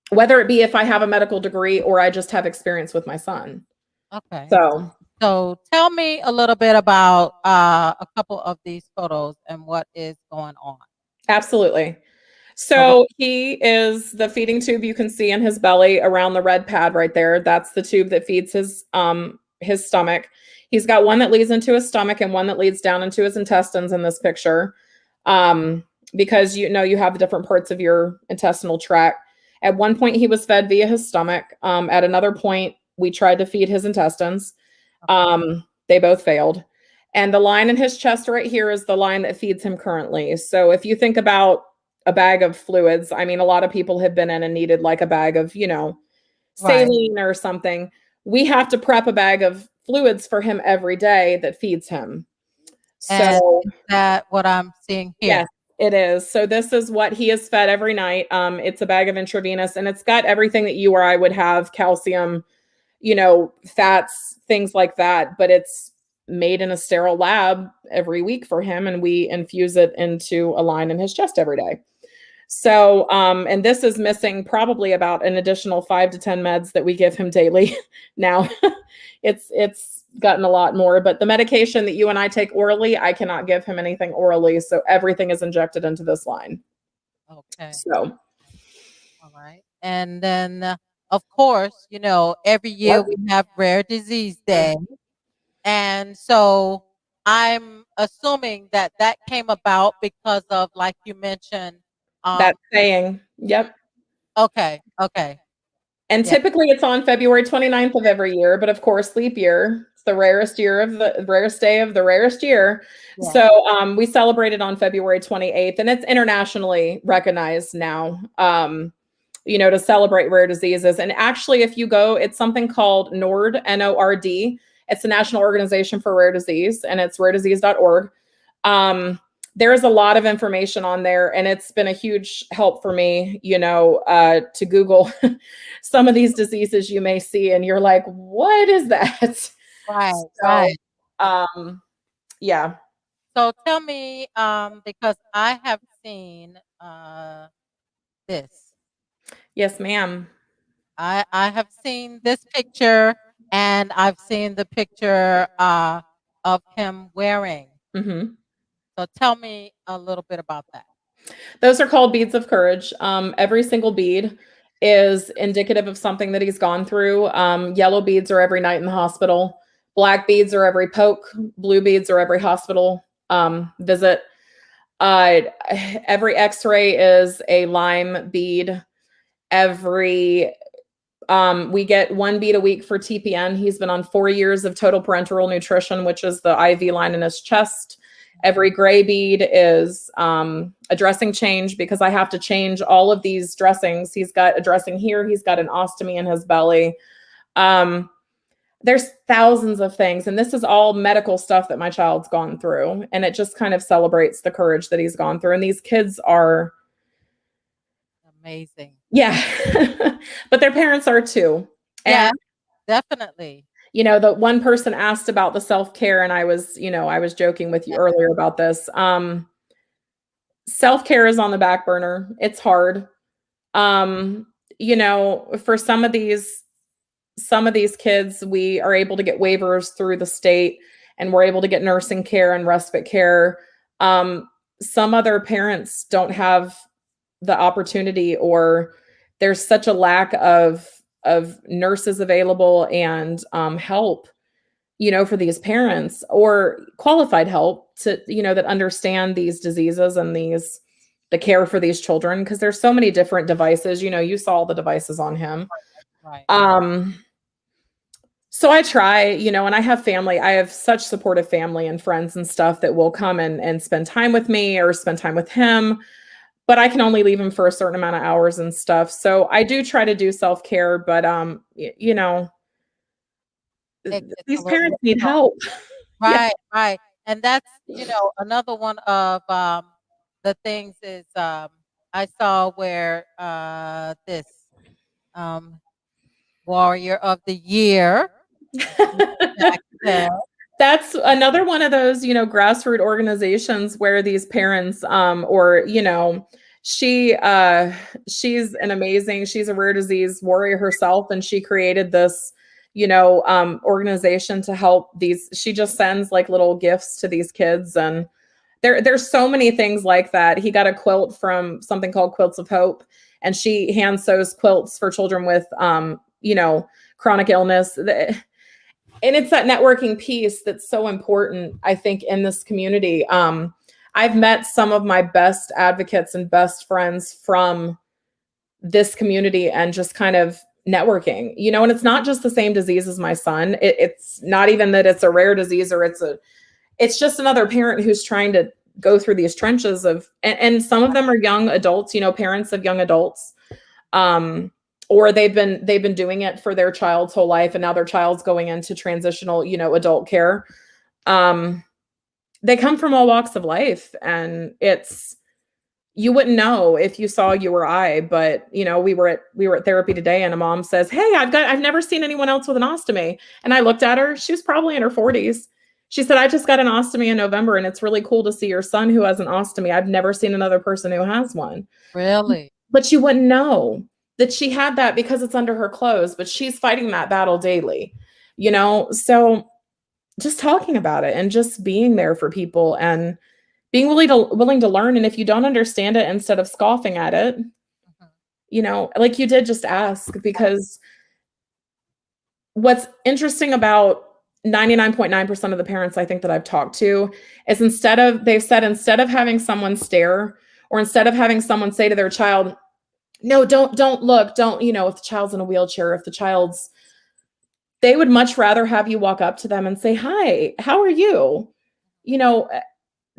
whether it be if I have a medical degree or I just have experience with my son. Okay. So tell me a little bit about a couple of these photos and what is going on. absolutely. So he is the feeding tube you can see in his belly around the red pad right there. That's the tube that feeds his stomach. He's got one that leads into his stomach and one that leads down into his intestines in this picture. Because you know you have the different parts of your intestinal tract. At one point he was fed via his stomach. At another point we tried to feed his intestines. They both failed. And the line in his chest right here is the line that feeds him currently. So if you think about a bag of fluids, I mean, a lot of people have been in and needed like a bag of, you know, Right. saline or something. We have to prep a bag of fluids for him every day that feeds him. And So is that what I'm seeing here? yes, it is. So this is what he is fed every night. It's a bag of intravenous, and it's got everything that you or I would have: calcium, you know, fats, things like that. But it's made in a sterile lab every week for him, and we infuse it into a line in his chest every day. So, and this is missing probably about an additional 5 to 10 meds that we give him daily. Now, it's gotten a lot more, but the medication that you and I take orally, I cannot give him anything orally, so everything is injected into this line. Okay. So, All right. And then, of course, you know, every year Yep. we have Rare Disease Day. And so I'm assuming that that came about because of, like you mentioned, That saying, yep. okay, okay. And Yeah. typically it's on February 29th of every year, but of course, leap year, it's the rarest day of the rarest year. Yeah. So we celebrate it on February 28th, and it's internationally recognized now, you know, to celebrate rare diseases. And actually, if you go, it's something called NORD, N-O-R-D. It's the National Organization for Rare Disease, and it's raredisease.org. There's a lot of information on there, and it's been a huge help for me, you know, to Google some of these diseases you may see, and you're like, what is that? Right, So, right. Yeah. So tell me, because I have seen this. Yes, ma'am. I have seen this picture, and I've seen the picture of him wearing. Mm-hmm. So tell me a little bit about that. Those are called beads of courage. Every single bead is indicative of something that he's gone through. Yellow beads are every night in the hospital. Black beads are every poke. Blue beads are every hospital visit. Every x-ray is a lime bead. We get 1 bead a week for TPN. He's been on 4 years of total parenteral nutrition, which is the IV line in his chest. Every gray bead is a dressing change because I have to change all of these dressings. He's got a dressing here. He's got an ostomy in his belly. There's thousands of things. And this is all medical stuff that my child's gone through. And it just kind of celebrates the courage that he's gone through. And these kids are amazing. Yeah. But their parents are too. Yeah, And, definitely. you know, the one person asked about the self-care, and I was joking with you earlier about this. Self-care is on the back burner. It's hard. For some of these kids, we are able to get waivers through the state, and we're able to get nursing care and respite care. Some other parents don't have the opportunity, or there's such a lack of nurses available and help, for these parents, or qualified help to, that understand these diseases and the care for these children. Cause there's so many different devices, you saw all the devices on him. Right. So I try, and I have family. I have such supportive family and friends and stuff that will come and spend time with me or spend time with him. But I can only leave him for a certain amount of hours and stuff. So I do try to do self-care, but these parents need help. Right, right. And that's, another one of the things is I saw where this Warrior of the Year. That's another one of those, grassroots organizations where these parents, she's a rare disease warrior herself. And she created this, organization to help she just sends like little gifts to these kids. And there's so many things like that. He got a quilt from something called Quilts of Hope, and she hand sews quilts for children with, chronic illness. And it's that networking piece that's so important, I think, in this community. I've met some of my best advocates and best friends from this community and just kind of networking, and it's not just the same disease as my son. It's not even that it's a rare disease, or it's just another parent who's trying to go through these trenches and some of them are young adults, parents of young adults. Or they've been doing it for their child's whole life, and now their child's going into transitional, adult care. They come from all walks of life, and you wouldn't know if you saw you or I, but we were at therapy today, and a mom says, "Hey, I've never seen anyone else with an ostomy." And I looked at her. She was probably in her 40s. She said, "I just got an ostomy in November, and it's really cool to see your son who has an ostomy. I've never seen another person who has one." Really? But you wouldn't know that she had that because it's under her clothes, but she's fighting that battle daily, So just talking about it and just being there for people and being willing to learn. And if you don't understand it, instead of scoffing at it, like you did, just ask. Because what's interesting about 99.9% of the parents I think that I've talked to is instead of having someone stare, or instead of having someone say to their child, "No, don't look, don't," if the child's in a wheelchair, they would much rather have you walk up to them and say, "Hi, how are you?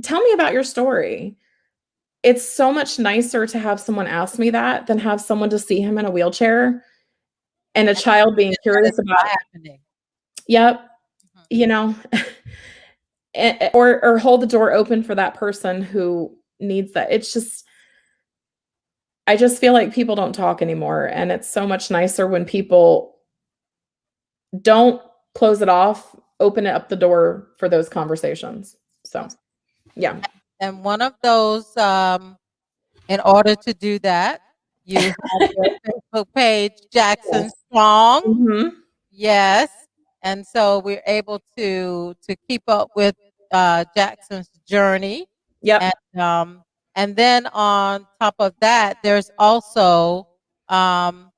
Tell me about your story." It's so much nicer to have someone ask me that than have someone to see him in a wheelchair and a child being curious about happening. Yep. Or hold the door open for that person who needs that. I just feel like people don't talk anymore, and it's so much nicer when people don't close it off, open it up the door for those conversations. So, yeah. And one of those, in order to do that, You have your Facebook page, Jackson Strong. Mhm. Yes. And so we're able to keep up with Jackson's journey. Yep. And then on top of that, there's also the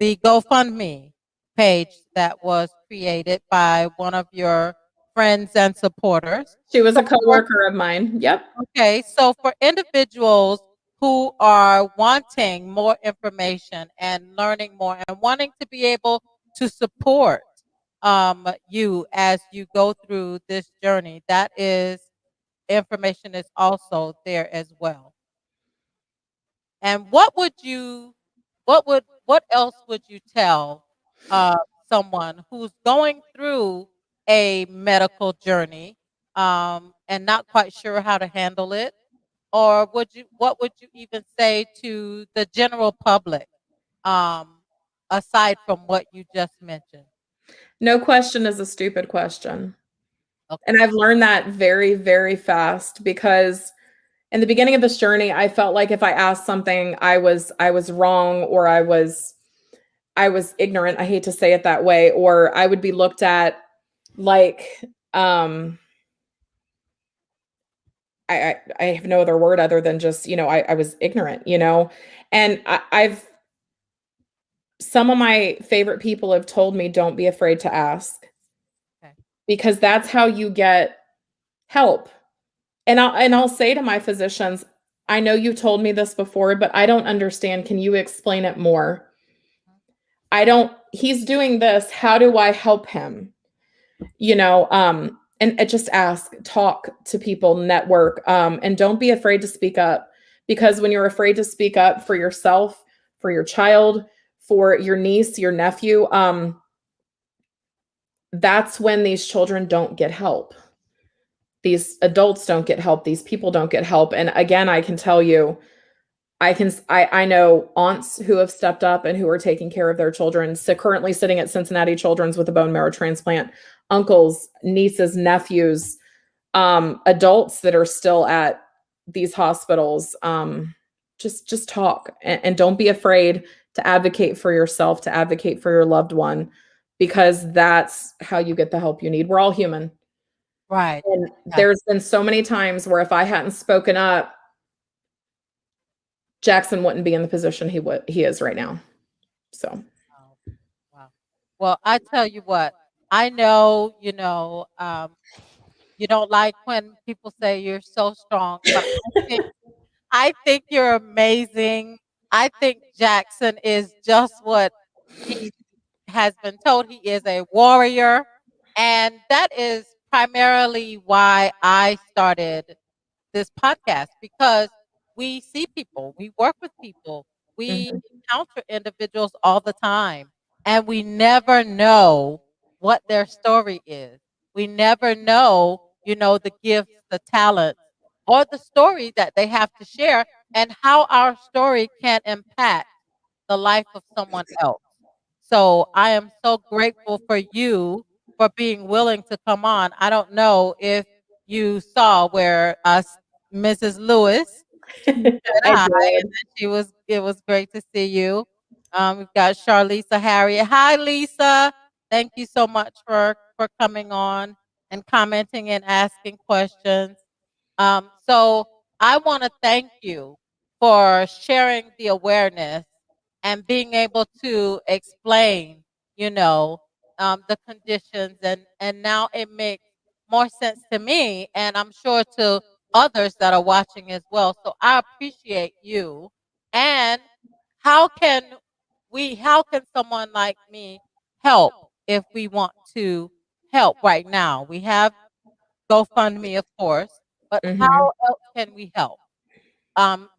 GoFundMe page that was created by one of your friends and supporters. She was a coworker of mine. Yep. Okay, so for individuals who are wanting more information and learning more and wanting to be able to support you as you go through this journey, that is information is also there as well. And what else would you tell someone who's going through a medical journey and not quite sure how to handle it? Or what would you even say to the general public um, aside from what you just mentioned? No question is a stupid question. Okay. And I've learned that very, very fast because in the beginning of this journey, I felt like if I asked something, I was wrong, or I was ignorant. I hate to say it that way, or I would be looked at like I have no other word other than just, I was ignorant, and I've some of my favorite people have told me, don't be afraid to ask, Okay. because that's how you get help. And I'll say to my physicians, I know you told me this before, but I don't understand. Can you explain it more? He's doing this. How do I help him? And just ask, talk to people, network, and don't be afraid to speak up, because when you're afraid to speak up for yourself, for your child, for your niece, your nephew, that's when these children don't get help. These adults don't get help. These people don't get help. And again, I can tell you, I know aunts who have stepped up and who are taking care of their children. So currently sitting at Cincinnati Children's with a bone marrow transplant, uncles, nieces, nephews, adults that are still at these hospitals. Just talk and don't be afraid to advocate for yourself, to advocate for your loved one, because that's how you get the help you need. We're all human. Right. And there's been so many times where if I hadn't spoken up, Jackson wouldn't be in the position he is right now. So. Wow. Well, I tell you what, I know, you don't like when people say you're so strong, but I think you're amazing. I think Jackson is just what he has been told. He is a warrior. And that is primarily why I started this podcast, because we see people, we work with people, we Mhm. encounter individuals all the time, and we never know what their story is. We never know, the gifts, the talents, or the story that they have to share, and how our story can impact the life of someone else. So I am so grateful for you for being willing to come on. I don't know if you saw where Mrs. Lewis said I hi, did. and it was great to see you. We've got Charlisa Harriet. Hi, Lisa. Thank you so much for coming on and commenting and asking questions. So I want to thank you for sharing the awareness and being able to explain, the conditions, and now it makes more sense to me, and I'm sure to others that are watching as well. So I appreciate you. And how can how can someone like me help if we want to help right now? We have GoFundMe, of course, but Mhm. how else can we help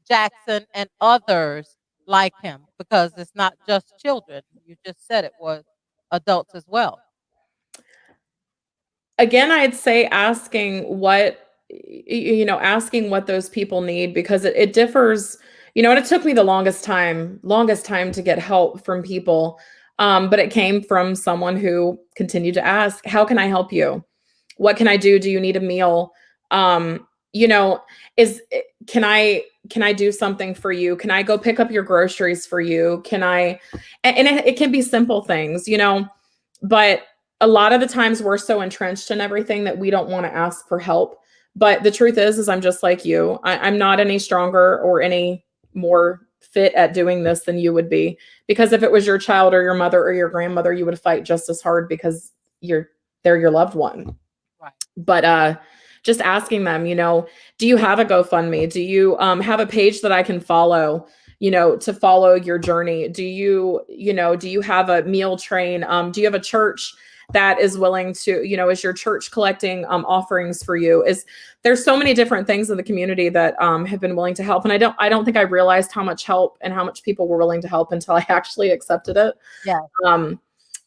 Jackson and others like him? Because it's not just children. You just said it was adults as well. Again, I'd say asking what those people need, because it differs. And it took me the longest time to get help from people. But it came from someone who continued to ask, how can I help you? What can I do? Do you need a meal? you know, can I do something for you? Can I go pick up your groceries for you? Can I, and it can be simple things, you know, but a lot of the times we're so entrenched in everything that we don't want to ask for help. But the truth is I'm just like you. I'm not any stronger or any more fit at doing this than you would be. Because if it was your child or your mother or your grandmother, you would fight just as hard because they're your loved one. Right. But just asking them, you know, do you have a GoFundMe? Do you have a page that I can follow, you know, to follow your journey? Do you have a meal train? Do you have a church that is willing to, you know, is your church collecting offerings for you? There's so many different things in the community that have been willing to help. And I don't think I realized how much help and how much people were willing to help until I actually accepted it. Yeah.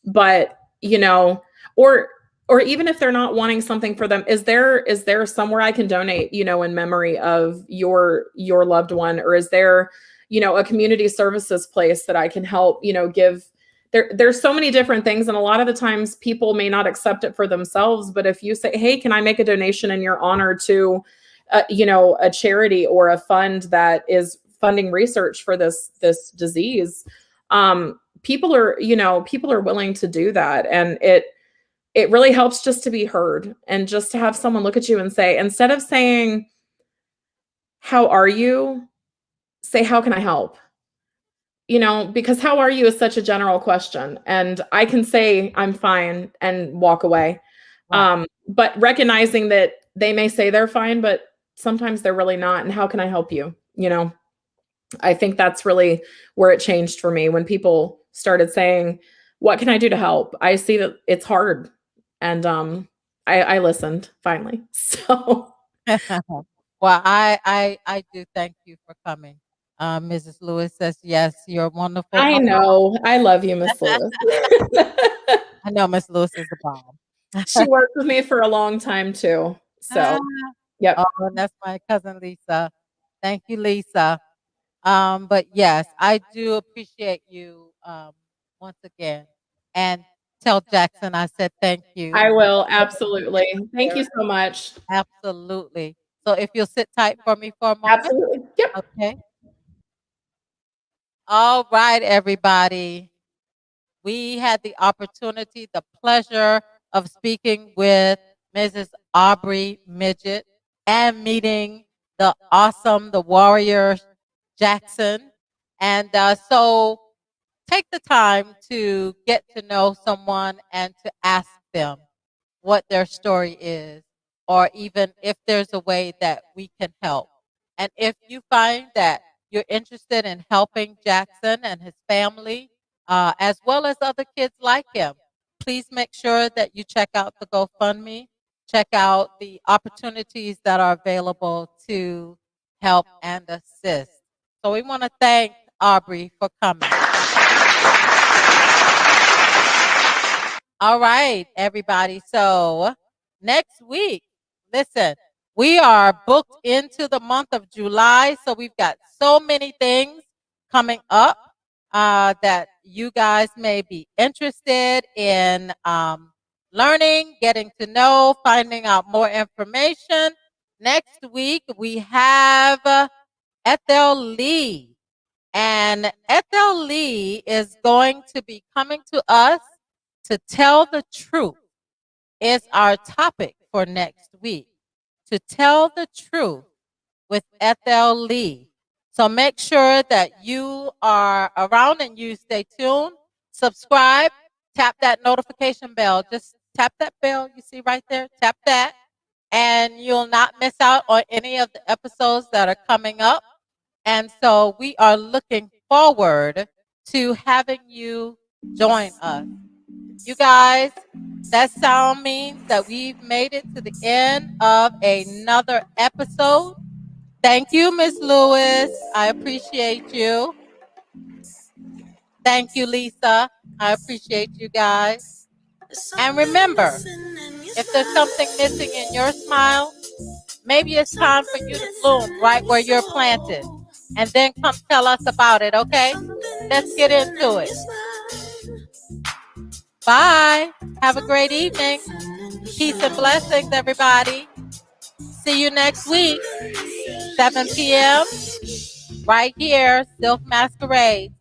But, you know, or even if they're not wanting something for them, is there somewhere I can donate, you know, in memory of your loved one? Or is there, you know, a community services place that I can help, you know, give? There's so many different things. And a lot of the times people may not accept it for themselves. But if you say, hey, can I make a donation in your honor to, you know, a charity or a fund that is funding research for this disease, people are willing to do that. And it really helps just to be heard and just to have someone look at you and say, instead of saying, how are you? Say, how can I help? You know, because how are you is such a general question. And I can say I'm fine and walk away. Right. But recognizing that they may say they're fine, but sometimes they're really not. And how can I help you? You know, I think that's really where it changed for me when people started saying, what can I do to help? I see that it's hard. And I listened finally. So Well, I do thank you for coming. Mrs. Lewis says, yes, you're wonderful. I know. I love you, Miss Lewis. I know Miss Lewis is the bomb. She worked with me for a long time too. So, yep. Oh, and that's my cousin Lisa. Thank you, Lisa. But yes, I do appreciate you once again. And tell Jackson I said thank you. I will, absolutely. Thank you so much. Absolutely. So if you'll sit tight for me for a moment. Absolutely. Yep. Okay. All right, everybody. We had the opportunity, the pleasure of speaking with Mrs. Aubree Midgett and meeting the warrior Jackson. And so take the time to get to know someone and to ask them what their story is, or even if there's a way that we can help. And if you find that you're interested in helping Jackson and his family, as well as other kids like him, please make sure that you check out the GoFundMe, check out the opportunities that are available to help and assist. So we want to thank Aubree for coming. All right, everybody. So next week, listen, we are booked into the month of July. So we've got so many things coming up that you guys may be interested in learning, getting to know, finding out more information. Next week, we have Ethel Lee. And Ethel Lee is going to be coming to us to tell the truth is our topic for next week. To tell the truth with Ethel Lee. So make sure that you are around and you stay tuned. Subscribe, tap that notification bell. Just tap that bell you see right there. Tap that. And you'll not miss out on any of the episodes that are coming up. And so we are looking forward to having you join us. You guys, that sound means that we've made it to the end of another episode. Thank you, Miss Lewis. I appreciate you. Thank you, Lisa. I appreciate you guys. And remember, if there's something missing in your smile, maybe it's time for you to bloom right where you're planted. And then come tell us about it, okay? Let's get into it. Bye. Have a great evening. Peace and blessings, everybody. see you next week, 7 p.m. right here, Silk Masquerades.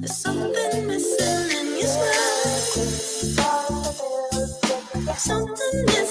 There's something missing in your smile. Something missing.